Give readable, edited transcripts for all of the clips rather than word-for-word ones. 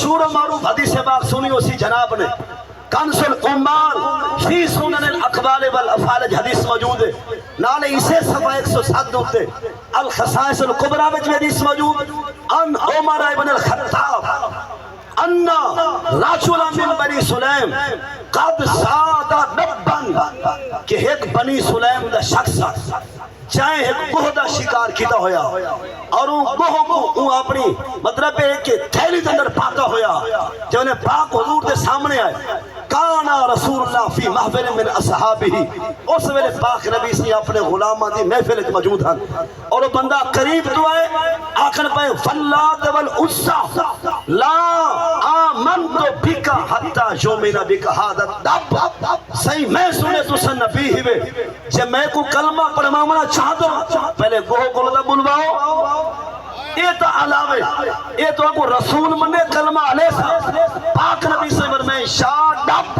مشہور و معروف حدیث پاک سنی اسی جناب نے کنز العمال فی سنن الاقوال والافعال حدیث موجود ہے نالے اسے صفحہ 107 ہوتے الخصائص الکبریٰ میں حدیث موجود ان عمر ابن الخطاب ان رجلا من بنی سلیم قد ساد نبن کہ ایک بنی سلیم دا شخص چاہے ایک گوہ دا شکار کیتا ہویا اور ان گوہ کو اپنی مطلب ہے کہ تھیلی اندر پاتا ہویا جو انہیں پاک حضور دے سامنے آئے کانا رسول اللہ فی محفل من اصحابہ اس ویلے پاک نبی سے اپنے غلامہ دی محفل موجود ہیں اور وہ بندہ قریب تو آئے آخر پہ فاللات والعزا لا آمنت بکا حتی یومنا بکا حادت دب صحیح میں سنے تو سن نبی ہوئے جب میں کو کلمہ پڑھمانا چاہتا ہوں پہلے گوہ کو لدہ بلواؤ یہ تو علاوہ یہ تو اگو رسول منے کلمہ علیہ پاک نبی سے فرمائے شاہ ڈب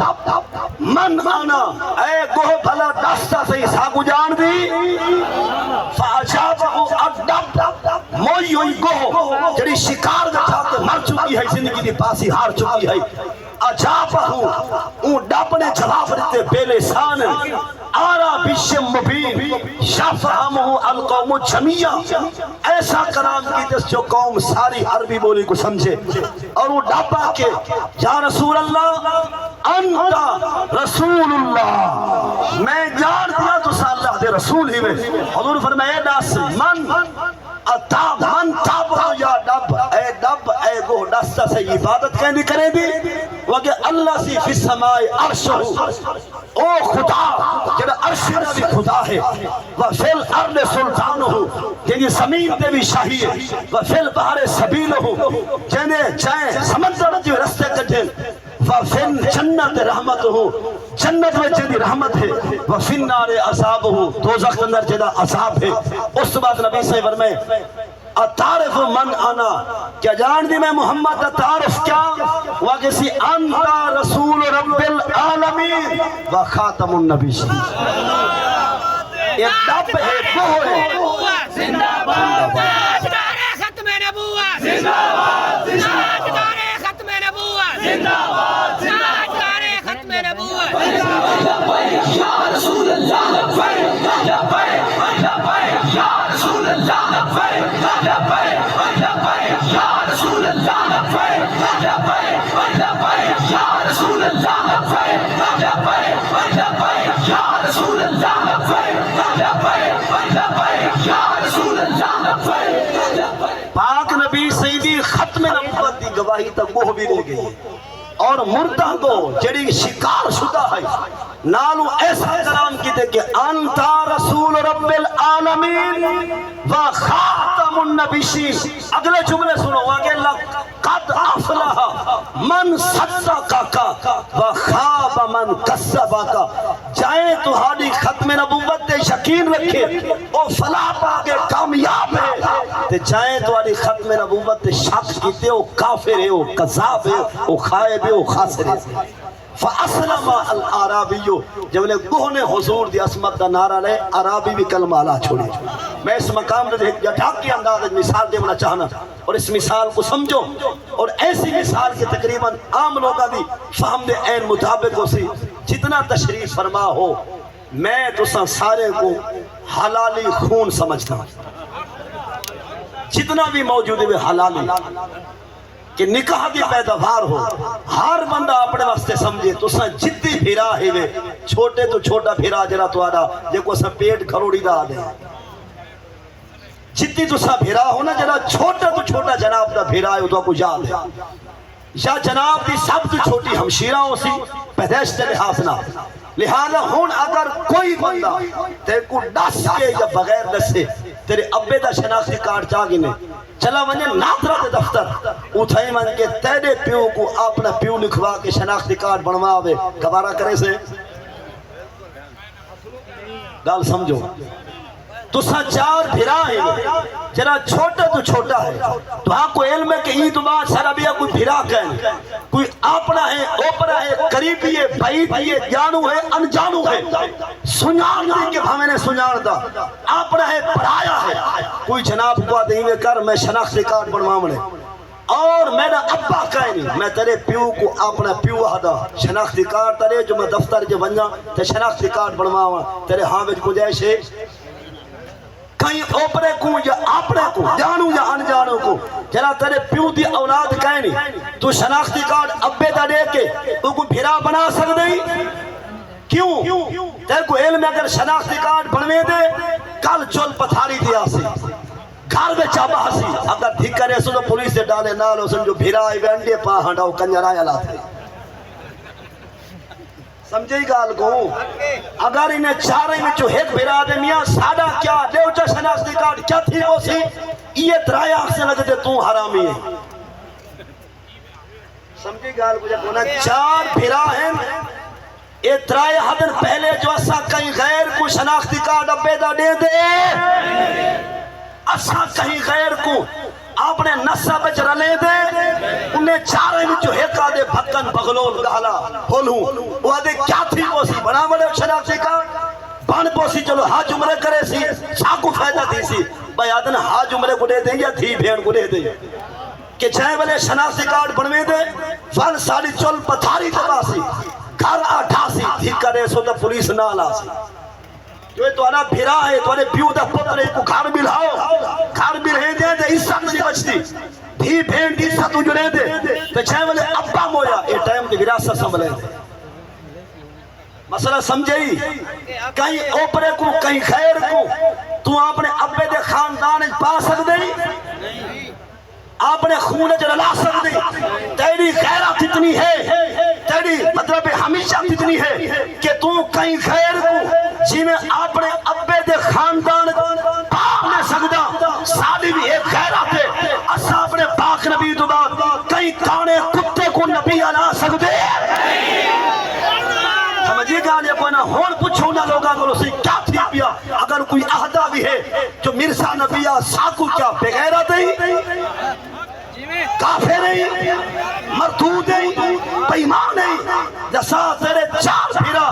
من آنا اے گوہ بھلا دستا سے ساگو جان دی فاجابہو اڈب موئی ہوئی گوہ جڑی شکار دا چاہتے مر چکی ہے زندگی دی پاسی ہار چکی ہے اجابہو اون ڈب نے جواب دیتے بے لسان آرا بشم مبین شفہمہو القوم جمیع ایسا کلام کی جس جو قوم ساری عربی بولی کو سمجھے اور وہ ڈابا کے یا رسول اللہ انت رسول اللہ میں جان دیا تو سا اللہ دے رسول ہی میں حضور فرمائے ناس من اتاب من تاب یا ڈب اے ڈب اے گو دستا سے عبادت کہنی کرے دی وگہ اللہ سی فی السماء عرش او خدا جنہ عرش بھی خدا ہے وفی الارض سلطان ہو یعنی زمین دے بھی شاہی ہے وفی البحر سبیل ہو جنہ چاہیں سمندر جو رستے کٹھیں وفن جنت رحمت ہو جنت میں جنی رحمت ہے وفن نار عذاب ہو دوزخ اندر جنہ عذاب ہے اس بعد نبی سے فرمائے اتعرف من انا کیا جان دی میں محمد اتعرف کیا وکسی انتا رسول رب العالمین و خاتم النبی یہ ڈب ہے وہ ہے زندہ باد تاجدار ختم نبوت زندہ باد تاجدار ختم نبوت زندہ باد تاجدار ختم نبوت لبیک یا رسول اللہ لبیک لبیک لبیک یا رسول اللہ لبیک لبیک لبیک یا رسول اللہ لبیک لبیک لبیک یا رسول اللہ لبیک لبیک لبیک یا رسول اللہ لبیک لبیک لبیک یا رسول اللہ لبیک پاک نبی سیدی ختم نبوت دی گواہی تک وہ بھی لے گئی اور مردہ کو جڑی شکار شدہ ہے نالو ایسا کلام کی دے کہ انتا رسول رب العالمین و خاتم النبیین اگلے جملے سنو آگے قد افلح من صدقکا و خواب من کذبکا جائیں تو ہاری ختم نبوت دے یقین رکھے او فلاح پاگے کامیاب ہے تے جائیں تو ہاری ختم نبوت دے شک کیتے او کافر ہے او قذاب ہے او خائب ہے او خاسر ہے فَأَسْلَمَ الْعَرَابِيُّ جب انہیں گوہ نے حضور دی عصمت کا نعرہ لے عرابی بھی کلمہ اللہ چھوڑے میں اس مقام نے یا ڈھاک کی انداز مثال دینا چاہنا اور اس مثال کو سمجھو اور ایسی مثال کے تقریباً عام لوگا دی فہم دے این مطابق ہو سی جتنا تشریف فرما ہو میں تو سارے کو حلالی خون سمجھتا جتنا بھی موجود ہے حلالی کہ نکاح دی پیداوار ہو ہر بندہ اپنے واسطے سمجھے تو سا جدی بھیرا ہے وے چھوٹے تو چھوٹا بھیرا جرا تو آدھا جیکو سا پیٹ کھروڑی دا آدھے جدی تو سا بھیرا ہو نا جرا چھوٹا تو چھوٹا جناب دا بھیرا ہے تو آپ کو یاد ہے یا جناب دی سب تو چھوٹی ہمشیرہ ہو سی پیدائش تے لحاظنا لہذا ہون اگر کوئی بندہ تیرے کو ڈس کے یا بغیر ڈسے تیرے ابے دا شناختی کارڈ چاگی نے چلا ونجے نادرہ دے دفتر اتھائی من کے تیرے پیو کو اپنا پیو لکھوا کے شناختی کارڈ بنوا آوے گبارہ کرے سے گال سمجھو تو سا چار بھرا ہے جرا چھوٹا تو چھوٹا ہے تو ہاں کو علم ہے کہ یہ تو بات سارا بیا کوئی بھرا کہیں کوئی اپنا ہے اوپرا ہے قریبی ہے بعید ہے جانو ہے انجانو ہے سنیان دی کہ ہمیں نے سنیان دا اپنا ہے پرایا ہے کوئی جناب کو دیں میں کر میں شناختی کارڈ بنوا منے اور میرا ابا کہنی میں تیرے پیو کو اپنا پیو آدھا شناختی کارڈ تیرے جو میں دفتر جو بنجا تے شناختی کارڈ بنواواں تیرے ہاں وچ گنجائش ہے کہیں اوپرے کو یا اپنے کو جانو یا انجانو کو جنا تیرے پیو دی اولاد کہنی تو شناختی کارڈ ابے دا دے کے تو کو بھیرا بنا سکتے ہی کیوں تیرے کو علم اگر شناختی کارڈ بنوے دے کل چول پتھاری دیا سی گھر میں چابا ہسی اگر ٹھیک کرے سو تو پولیس سے ڈالے نالو سن جو بھیرا آئی وینڈے پا ہنڈاؤ کنجر آیا لاتے سمجھے ہی گال کو اگر انہیں چارے میں جو ایک بھیرا دے میاں سادہ کیا دیو چا شناختی کارڈ کیا تھی وہ سی یہ ترائے آنکھ سے لگتے تو حرامی ہے سمجھے گال کو جب انہیں چار بھیرا ہیں یہ ترائے حدن پہلے جو اسا کہیں غیر کو شناختی کارڈ ابے دا دے دے اسا کہیں غیر کو آپ نے نسا بچ رلے دے انہیں چارے میں جو ایک آدھے بھکن بغلول گالا ہولوں وہ آدھے کیا تھی وہ سی بنا بڑے شناختی کارڈ بان پوسی چلو ہاں جمرے کرے سی ساکو فائدہ دی سی بھائی آدھن ہاں جمرے کو دے دیں یا تھی بھین کو دے دیں کہ جائے والے شناختی کارڈ بنوے دے فان ساڑی چول پتھاری جبا سی گھر آٹھا سی ٹھیک کرے سو تو پولیس نہ لا سی جو تو انا بھیرا ہے تو انے پیو دا پترے کو گھر ملاؤ گھر بھی رہے دے دے عزت نہیں بچتی بھی بھین دی عزت اجڑے دے تو چاہے والے ابا مویا اے ٹائم دی وراثت سنبھلے دے مسئلہ سمجھئی کہیں اوپرے کو کہیں خیر کو تو اپنے ابے دے خاندان پا سکتے اپنے خون جللا سکتے تیری غیرت اتنی ہے تیری مطلب ہمیشہ اتنی ہے کہ تو کہیں خیر کو جی میں اپنے ابے دے خاندان پاک نے سکتا سالی بھی ایک غیرت ہے اسا اپنے پاک نبی تو بعد کہیں کانے کتے کو نبی آنا سکتے سمجھے گا یہ کوئی نہ ہون پوچھو نہ لوگا کو اسی کیا تھی پیا اگر کوئی عہدہ بھی ہے جو مرزا نبیہ ساکو کیا بغیرت ہے کافر نہیں مردود نہیں بیمان نہیں جیسا تیرے چار بھیرا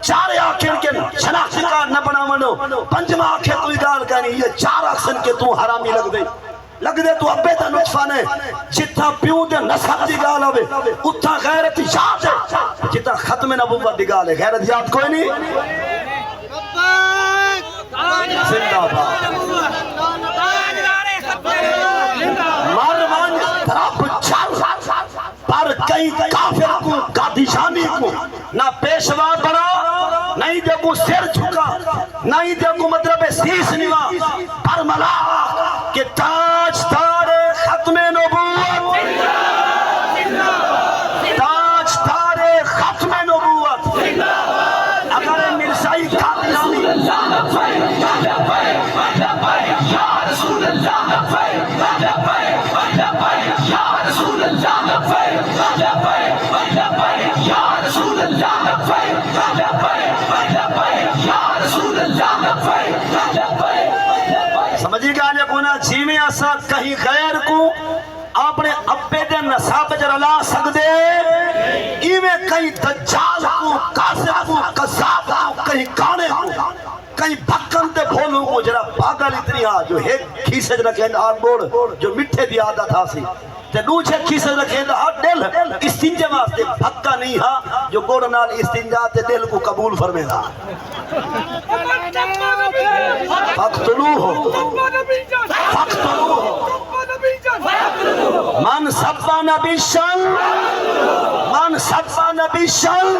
چار آنکھیں کے شناختی کارڈ نہ بنا منو پنجمہ آنکھیں کوئی گال کہنی یہ چار آنکھیں کے تو حرامی لگ دے تو ابے دا نطفہ نے جتا پیوں دے نسب دی گال ہوئے اتھا غیرت یاد ہے جتا ختم نبوت دی گال ہے غیرت یاد کوئی نہیں زندہ باد مروان رب چار پر کئی کافر کو قادشانی کو نہ پیشوا بنا نہیں دے کو سر جھکا نہیں دے کو مطلب سیس نوا پر ملا کہ تاج تار ختم نبوت تاج تار ختم نبوت اگر مرزائی قادشانی سمجھی گا آنے کونا جیویں ایسا کہیں غیر کو اپنے ابے دے نصاب جرلا سکتے ایویں کہیں دجال کو قاسم کو قذاب کو کہیں کانے کو کہیں بھکن تے بھولوں کو جرا پاگل اتنی آ جو ایک کھیسے جرا کہنے آن بوڑ جو مٹھے دی عادت تھا سی تے دوچے کھیسے جرا کہنے آن دل استنجا واسطے بھکا نہیں ہاں جو گوڑ نال استنجا تے دل کو قبول فرمے دا فقتلوہ فقتلوہ من سبا نبی شن